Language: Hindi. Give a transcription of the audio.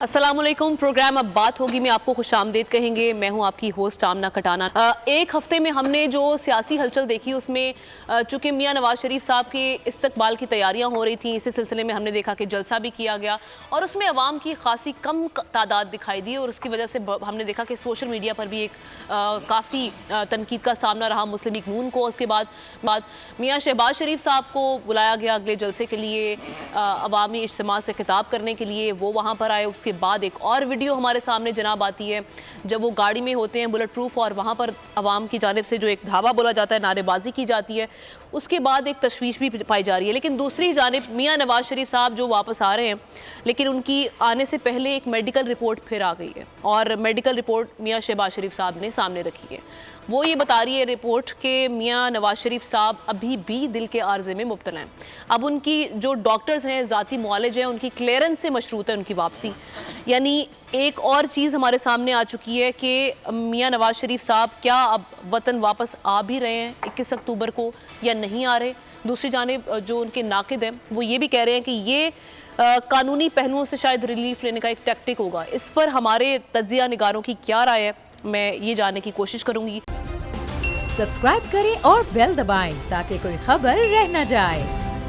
अस्सलामुअलैकुम। प्रोग्राम अब बात होगी में आपको खुशामदीद कहेंगे। मैं हूं आपकी होस्ट आमना कटाना। एक हफ्ते में हमने जो सियासी हलचल देखी उसमें चूंकि मियां नवाज शरीफ साहब के इस्तकबाल की तैयारियां हो रही थी, इसी सिलसिले में हमने देखा कि जलसा भी किया गया और उसमें अवाम की खासी कम तादाद दिखाई दी और उसकी वजह से हमने देखा कि सोशल मीडिया पर भी एक काफ़ी तनकीद का सामना रहा मुस्लिम लीग नून को। उसके बाद मियां शहबाज शरीफ साहब को बुलाया गया अगले जलसे के लिए, अवामी इज्तिमा से खिताब करने के लिए। वो वहाँ पर आए। उसके बाद एक और वीडियो हमारे सामने जनाब आती है जब वो गाड़ी में होते हैं बुलेट प्रूफ और वहाँ पर अवाम की जानिब से जो एक धावा बोला जाता है, नारेबाजी की जाती है। उसके बाद एक तशवीश भी पाई जा रही है। लेकिन दूसरी जानिब मियां नवाज शरीफ साहब जो वापस आ रहे हैं, लेकिन उनकी आने से पहले एक मेडिकल रिपोर्ट फिर आ गई है और मेडिकल रिपोर्ट मियां शहबाज शरीफ साहब ने सामने रखी है। वो ये बता रही है रिपोर्ट कि मियां नवाज शरीफ साहब अभी भी दिल के आर्जे में मुब्तला हैं। अब उनकी जो डॉक्टर्स हैं, ज़ाती मुआलिज हैं, उनकी क्लियरेंस से मशरूत है उनकी वापसी। यानी एक और चीज़ हमारे सामने आ चुकी है कि मियां नवाज शरीफ साहब क्या अब वतन वापस आ भी रहे हैं 21 अक्टूबर को या नहीं आ रहे। दूसरी जानिब जो उनके नाकिद हैं वो ये भी कह रहे हैं कि ये कानूनी पहलुओं से शायद रिलीफ लेने का एक टैक्टिक होगा। इस पर हमारे तज्जिया निगारों की क्या राय है, मैं ये जानने की कोशिश करूँगी। सब्सक्राइब करें और बेल दबाएं ताकि कोई खबर रह न जाए।